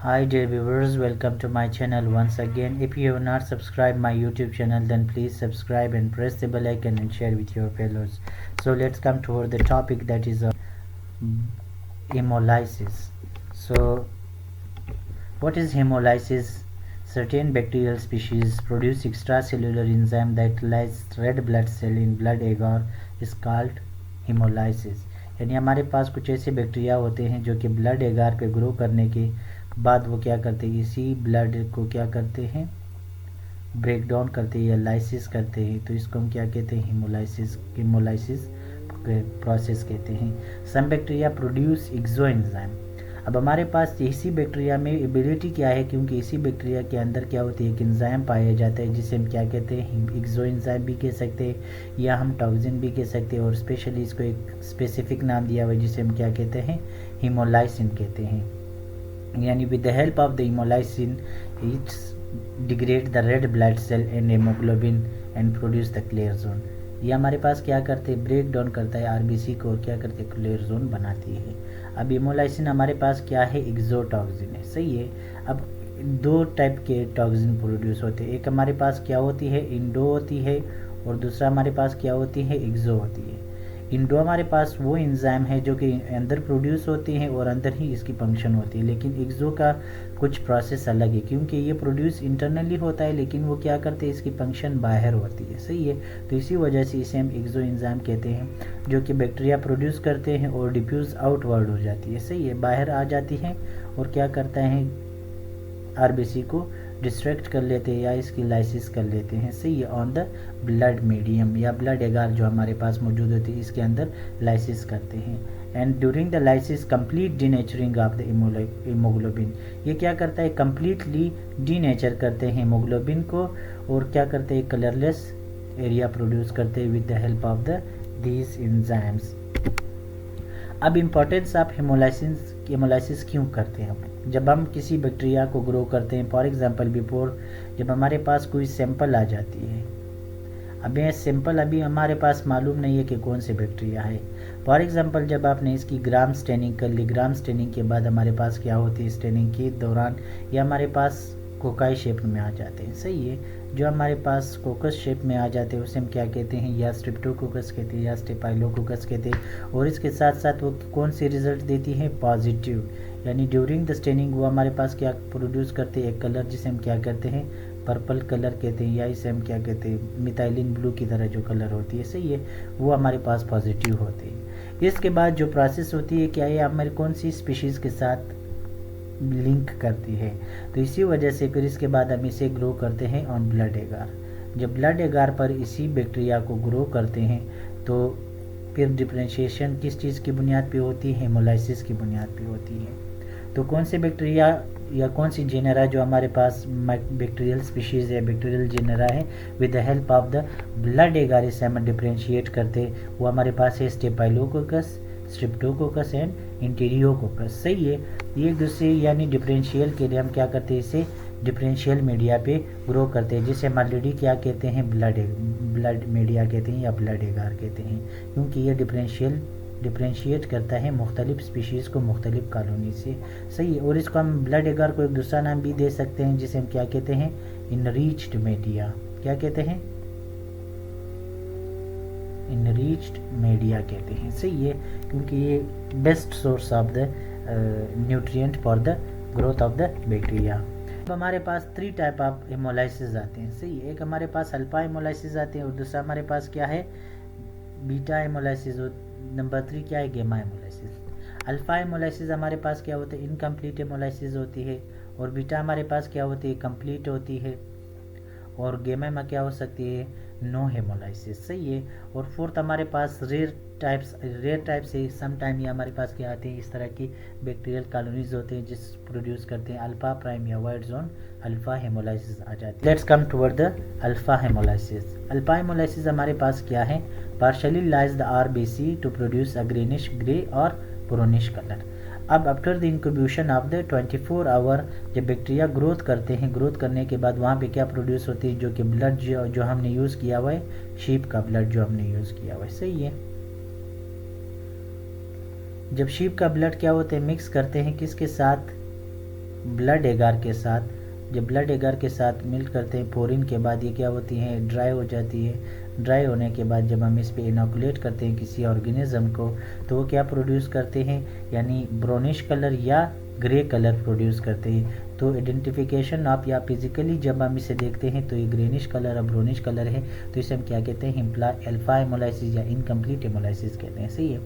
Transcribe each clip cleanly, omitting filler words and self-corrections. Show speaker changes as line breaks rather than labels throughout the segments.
Hi dear viewers, welcome to my channel once again. If you have not subscribed my YouTube channel, then please subscribe and press the bell icon and share with your fellows. So let's come toward the topic, that is hemolysis. So what is hemolysis? Certain bacterial species produce extracellular enzyme that lyses red blood cell in blood agar is called hemolysis. यानी हमारे पास कुछ ऐसे bacteria होते हैं जो कि blood एगार पे ग्रो करने के बाद वो क्या करते हैं, इसी ब्लड को क्या करते हैं, ब्रेक डाउन करते हैं या लाइसिस करते हैं। तो इसको हम क्या कहते हैं, हेमोलाइसिस प्रोसेस कहते हैं। Some bacteria produce exoenzyme. अब हमारे पास इसी बैक्टीरिया में एबिलिटी क्या है, क्योंकि इसी बैक्टीरिया के अंदर क्या होती है, एक एंजाइम पाया जाता है जिसे हम क्या कहते हैं, एक्सोएंजाइम भी कह सकते हैं या हम टॉक्सिन भी कह सकते हैं, और स्पेशली इसको एक स्पेसिफिक नाम दिया हुआ है जिसे हम क्या कहते हैं, हीमोलाइसिन कहते हैं। यानी with the help of the haemolysin it's degrade the red blood cell and haemoglobin and produce the clear zone. ये हमारे पास क्या करते हैं, ब्रेक डाउन करता है आरबीसी को और क्या करते हैं, क्लियर जोन बनाती है। अब हेमोलाइसिन हमारे पास क्या है, एक्सोटॉक्सिन है, सही है। अब दो टाइप के टॉक्सिन प्रोड्यूस होते हैं, एक हमारे पास क्या होती है, इंडो होती है, और दूसरा हमारे पास क्या होती है, एक्सो होती है। इंडो हमारे पास वो एंजाइम है जो कि अंदर प्रोड्यूस होती हैं और अंदर ही इसकी फंक्शन होती है, लेकिन एक्सो का कुछ प्रोसेस अलग है, क्योंकि ये प्रोड्यूस इंटरनली होता है लेकिन वो क्या करते हैं, इसकी फंक्शन बाहर होती है, सही है। तो इसी वजह से इसे हम एक्सो एंजाइम कहते हैं, जो कि बैक्टीरिया प्रोड्यूस करते हैं और डिफ्यूज़ आउटवर्ड हो जाती है, सही है, बाहर आ जाती है और क्या करता है, आरबीसी को डिस्ट्रैक्ट कर लेते हैं या इसकी लाइसिस कर लेते हैं, सही है, ऑन द ब्लड मीडियम या ब्लड एगार जो हमारे पास मौजूद होती है इसके अंदर लाइसिस करते हैं। And during the lysis complete denaturing of the haemoglobin, ये क्या करता है, कंप्लीटली डीनेचर करते हैं हीमोग्लोबिन को और क्या करते हैं, कलरलेस एरिया प्रोड्यूस करते हैं with the help of the these enzymes. अब इम्पोर्टेंस ऑफ हेमोलाइसिस क्यों करते हैं हम, जब हम किसी बैक्टीरिया को ग्रो करते हैं, फॉर एग्जांपल बिफोर जब हमारे पास कोई सैंपल आ जाती है, अब यह सैंपल अभी हमारे पास मालूम नहीं है कि कौन से बैक्टीरिया है। फॉर एग्जांपल जब आपने इसकी ग्राम स्टेनिंग कर ली, ग्राम स्टेनिंग के बाद हमारे पास क्या होती है, स्टेनिंग के दौरान ये हमारे पास कोकाई शेप में आ जाते हैं, सही है। जो हमारे पास कोकस शेप में आ जाते हैं उसे हम क्या कहते हैं, या स्ट्रेप्टोकोकस कहते हैं या स्टेफाइलोकोकस कहते हैं, और इसके साथ साथ वो कौन सी रिजल्ट देती है, पॉजिटिव। यानी ड्यूरिंग द स्टेनिंग वो हमारे पास क्या प्रोड्यूस करते हैं, एक कलर जिसे हम क्या कहते हैं, पर्पल कलर कहते हैं, या इसे हम क्या कहते हैं, मिथाइलिन ब्लू की तरह जो कलर होती है, सही है, वो हमारे पास पॉजिटिव होती है। इसके बाद जो प्रोसेस होती है, क्या ये हमारे कौन सी स्पीशीज़ के साथ लिंक करती है, तो इसी वजह से फिर इसके बाद हम इसे ग्रो करते हैं ऑन ब्लड एगार। जब ब्लड एगार पर इसी बैक्टीरिया को ग्रो करते हैं तो फिर डिफरेंशिएशन किस चीज़ की बुनियाद पे होती है, हेमोलाइसिस की बुनियाद पे होती है। तो कौन से बैक्टीरिया या कौन सी जेनेरा जो हमारे पास बैक्टीरियल स्पीशीज़ है, बैक्टीरियल जेनेरा है, with the help of the blood एगार से हम डिफरेंशिएट करते, वो हमारे पास है स्टेफाइलोकोकस, स्ट्रेप्टोकोकस एंड इंटीरियोकोकस, सही है। ये एक दूसरे यानी डिफरेंशियल के लिए हम क्या करते हैं, इसे डिफरेंशियल मीडिया पे ग्रो करते हैं, जिसे हम ऑलरेडी क्या कहते हैं, ब्लड मीडिया कहते हैं या ब्लड एगार कहते हैं, क्योंकि ये डिफरेंशिएट करता है मुख्तलिफ स्पीशीज़ को मुख्तलिफ कॉलोनी से, सही है। और इसको हम ब्लड एगार को एक दूसरा नाम भी दे सकते हैं जिसे हम क्या कहते हैं, इनरिच्ड मीडिया, क्या कहते हैं, इनरिच्ड मीडिया कहते हैं, सही है, क्योंकि ये best source of the nutrient for the growth of the bacteria. अब हमारे पास 3 टाइप ऑफ हेमोलाइसिस आते हैं, सही है। एक हमारे पास अल्फा हेमोलाइसिस आते हैं और दूसरा हमारे पास क्या है, बीटा हेमोलाइसिस, और नंबर 3 क्या है, गेमा हेमोलाइसिस। अल्फा हेमोलाइसिस हमारे पास क्या होता है, इनकम्प्लीट हेमोलाइसिस होती है, और बीटा हमारे पास क्या होती है, कंप्लीट होती है, और गेमा में क्या हो सकती है, नो हेमोलाइसिस, सही है। और फोर्थ हमारे पास रेयर टाइप से सम टाइम ये हमारे पास क्या आते हैं, इस तरह की बैक्टीरियल कॉलोनीज होते हैं जिस प्रोड्यूस करते हैं अल्फा प्राइम या वाइट जोन अल्फा हेमोलाइसिस आ जाती है। Let's come toward the alpha haemolysis. Alpha haemolysis हमारे पास क्या है, partially lyses the RBC to produce a greenish grey और ब्राउनिश कलर। अब after the incubation of the 24 hour जब बैक्टीरिया ग्रोथ करते हैं, ग्रोथ करने के बाद वहाँ पे क्या प्रोड्यूस होती है, जो कि ब्लड जो हमने यूज़ किया हुआ है, शीप का ब्लड जो हमने यूज़ किया हुआ है, सही है। जब शीप का ब्लड क्या होते हैं, मिक्स करते हैं किसके साथ, ब्लड एगार के साथ, जब ब्लड एगार के साथ मिल करते हैं पोरिन के बाद ये क्या होती हैं, ड्राई हो जाती है। ड्राई होने के बाद जब हम इस पे इनोकुलेट करते हैं किसी ऑर्गेनिज्म को, तो वो क्या प्रोड्यूस करते हैं, यानी ब्राउनिश कलर या ग्रे कलर प्रोड्यूस करते हैं। तो आइडेंटिफिकेशन आप या फिजिकली जब हम इसे देखते हैं तो ये ग्रेनिश कलर और ब्राउनिश कलर है, तो इसे हम क्या कहते हैं, अल्फा हेमोलाइसिस या इनकम्प्लीट हेमोलाइसिस कहते हैं। सही है।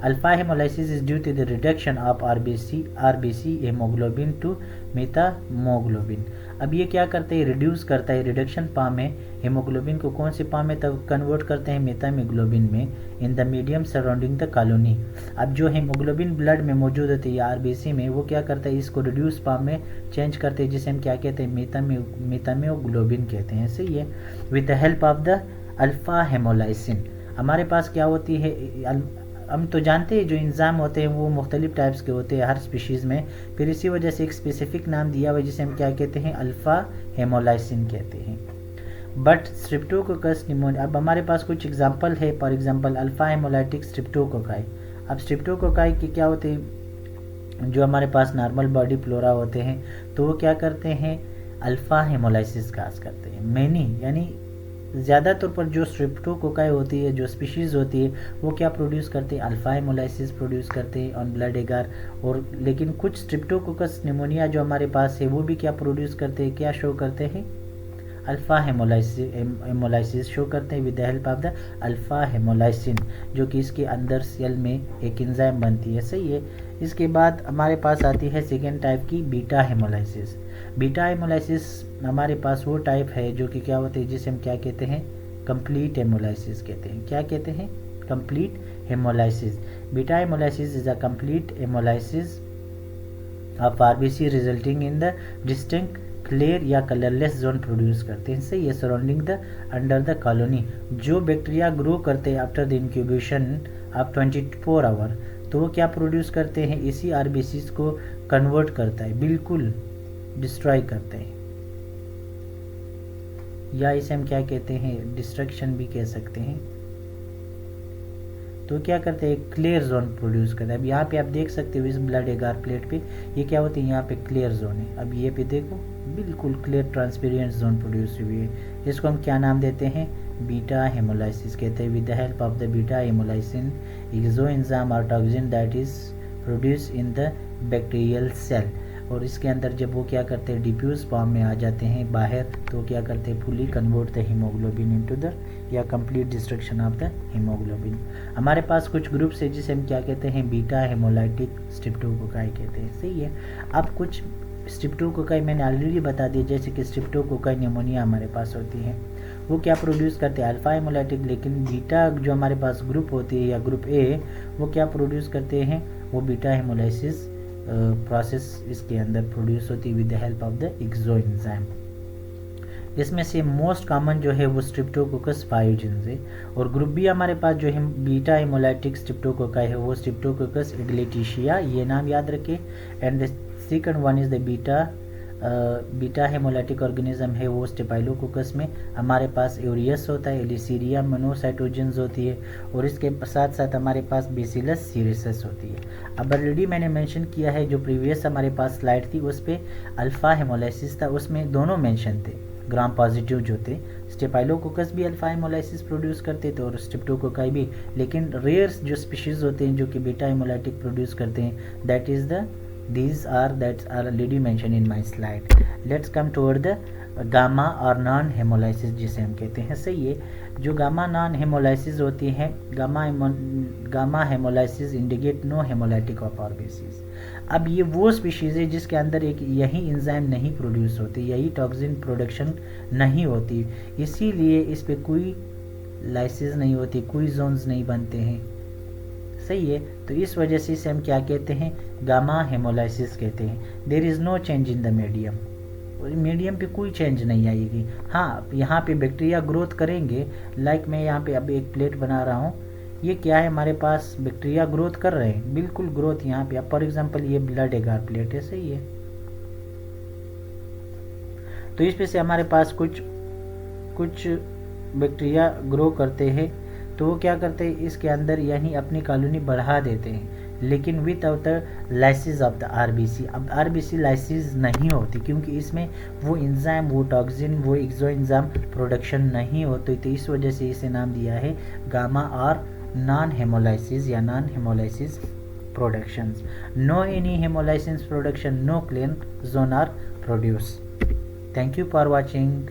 Alpha haemolysis is due to the reduction of RBC haemoglobin to methaemoglobin. अब ये क्या करते हैं, रिड्यूस करता है, रिडक्शन फॉर्म में हेमोग्लोबिन को कौन से फॉर्म में तब कन्वर्ट करते हैं, मेटामोग्लोबिन में, इन the medium surrounding the colony. अब जो हेमोग्लोबिन ब्लड में मौजूद होती है आरबीसी में, वो क्या करता है, इसको रिड्यूस फॉर्म में चेंज करते हैं, जिसे हम क्या कहते हैं, मेटामोग्लोबिन कहते हैं। सही है। With the help of the alpha haemolysin हमारे पास क्या होती है, हम तो जानते हैं जो इंजाम होते हैं वो मुख्तलिफ टाइप्स के होते हैं हर स्पीशीज़ में, फिर इसी वजह से एक स्पेसिफिक नाम दिया हुआ है जिसे हम क्या कहते हैं, अल्फ़ा हेमोलाइसिन कहते हैं। बट स्ट्रिप्टोकोकस निमोनिया, अब हमारे पास कुछ एग्जांपल है, फॉर एग्जांपल अल्फ़ा हेमोलाइटिक स्ट्रिप्टोकोकाई। अब स्ट्रिप्टोकोकाई के क्या होते हैं, जो हमारे पास नॉर्मल बॉडी फ्लोरा होते हैं तो वो क्या करते हैं, अल्फ़ा हेमोलाइसिस काज करते हैं। मैनी यानी ज़्यादातर पर जो स्ट्रिप्टोकोकाई होती है, जो स्पीशीज़ होती है, वो क्या प्रोड्यूस करते हैं, अल्फ़ा हेमोलाइसिस प्रोड्यूस करते हैं ऑन ब्लड एगार। और लेकिन कुछ स्ट्रिप्टोकोकस निमोनिया जो हमारे पास है वो भी क्या प्रोड्यूस करते हैं, क्या शो करते हैं, अल्फ़ा हेमोलाइसिस शो करते हैं with the help of the alpha haemolysin, जो कि इसके अंदर सेल में एक एंजाइम बनती है। सही है। इसके बाद हमारे पास आती है सेकेंड टाइप की बीटा हेमोलाइसिस। बीटा हेमोलाइसिस हमारे पास वो टाइप है जो कि क्या होते हैं, जिसे हम क्या कहते हैं, कंप्लीट हेमोलाइसिस कहते हैं। क्या कहते हैं, complete haemolysis. Beta haemolysis is a complete haemolysis of RBC resulting in the distinct clear या कलरलेस जोन प्रोड्यूस करते हैं। सही है। Surrounding the under the colony, जो बैक्टीरिया ग्रो करते हैं after the incubation of 24 hour, तो वो क्या प्रोड्यूस करते हैं, इसी आरबीसीज को कन्वर्ट करता है, बिल्कुल डिस्ट्रॉय करते हैं, या इसे हम क्या कहते हैं, डिस्ट्रक्शन भी कह सकते हैं। तो क्या करते हैं, क्लियर जोन प्रोड्यूस करता है। अब यहाँ पे आप देख सकते हो इस ब्लड एगार प्लेट पे ये क्या होती है, यहाँ पे क्लियर जोन है। अब ये पे देखो बिल्कुल क्लियर ट्रांसपेरेंट जोन प्रोड्यूस हुई है। इसको हम क्या नाम देते हैं, बीटा हेमोलाइसिस कहते हैं। With the help of the beta haemolysin exoenzyme और toxin that is produce in the bacterial cell, और इसके अंदर जब वो क्या करते हैं, डिफ्यूज फॉर्म में आ जाते हैं बाहर, तो क्या करते हैं, fully convert the haemoglobin into the, या complete destruction of the haemoglobin. हमारे पास कुछ ग्रुप्स है जिसे हम क्या कहते हैं, बीटा हेमोलाइटिक स्ट्रिप्टोकोकाई कहते हैं। सही है। अब कुछ स्ट्रिप्टोकोकाई मैंने ऑलरेडी बता दिया, जैसे कि स्ट्रिप्टोकोकाई निमोनिया हमारे पास होती है, वो क्या प्रोड्यूस करते हैं, अल्फा हेमोलाइटिक। लेकिन बीटा जो हमारे पास ग्रुप होती है या ग्रुप ए, वो क्या प्रोड्यूस करते हैं, वो बीटा हेमोलाइसिस प्रोसेस इसके अंदर प्रोड्यूस होती है with the help of the exoenzyme. इसमें से मोस्ट कॉमन जो है वो स्ट्रिप्टोकोकस पायोजेंस है, और ग्रुप बी हमारे पास जो है बीटा हेमोलाइटिक स्ट्रिप्टोकोकाई है वो स्ट्रिप्टोकोकस एग्लेटिशिया, ये नाम याद रखें। And the second one is the beta haemolytic organism है वो स्टेफाइलोकोकस में हमारे पास एरियस होता है, एलिसीरिया मोनोसाइटोजेंस होती है, और इसके साथ साथ हमारे पास बेसिलस सीरियस होती है। अब ऑलरेडी मैंने मेंशन किया है, जो प्रीवियस हमारे पास स्लाइड थी उस पर अल्फ़ा हेमोलाइसिस था, उसमें दोनों मेंशन थे ग्राम पॉजिटिव जो थे। स्टेफाइलोकोकस भी अल्फ़ा हेमोलाइसिस प्रोड्यूस करते थे और स्ट्रिप्टोकोकाई भी, लेकिन रेयर जो स्पीशीज़ होते हैं जो कि बीटा हेमोलाइटिक प्रोड्यूस करते हैं, that is the these are that are already mentioned in my slide. Let's come toward the gamma और नॉन हेमोलाइसिस जिसे हम कहते हैं। सही है। जो गामा नॉन हेमोलाइसिस होती है, gamma haemolysis indicate no haemolytic of RBCs. अब ये वो स्पीशीज़ है जिसके अंदर एक यही एंजाइम नहीं प्रोड्यूस होती, यही टॉक्सिन प्रोडक्शन नहीं होती, इसीलिए इस पे कोई लाइसिस नहीं होती, कोई जोन्स नहीं बनते हैं। सही है। तो इस वजह से इसे हम क्या कहते हैं, गामा हेमोलाइसिस कहते हैं। There is no change in the medium, medium पे कोई चेंज नहीं आएगी। हाँ, यहाँ पे बैक्टीरिया ग्रोथ करेंगे, लाइक मैं यहाँ पे अब एक प्लेट बना रहा हूँ, ये क्या है, हमारे पास बैक्टीरिया ग्रोथ कर रहे हैं, बिल्कुल ग्रोथ यहाँ पे। अब फॉर एग्जाम्पल ये ब्लड एगार प्लेट है। सही है। तो इस पे से हमारे पास कुछ बैक्टीरिया ग्रो करते हैं, तो वो क्या करते हैं, इसके अंदर यानी अपनी कॉलोनी बढ़ा देते हैं। लेकिन without lysis of the RBC. अब आरबीसी लाइसिस नहीं होती क्योंकि इसमें वो इंजाइम, वो टॉक्सिन, वो एक्सो इंजाइम प्रोडक्शन नहीं होती, तो इस वजह से इसे नाम दिया है गामा और नॉन हेमोलाइसिस या non haemolysis productions. No any haemolysis production, no clean zone are produce. Thank you for watching.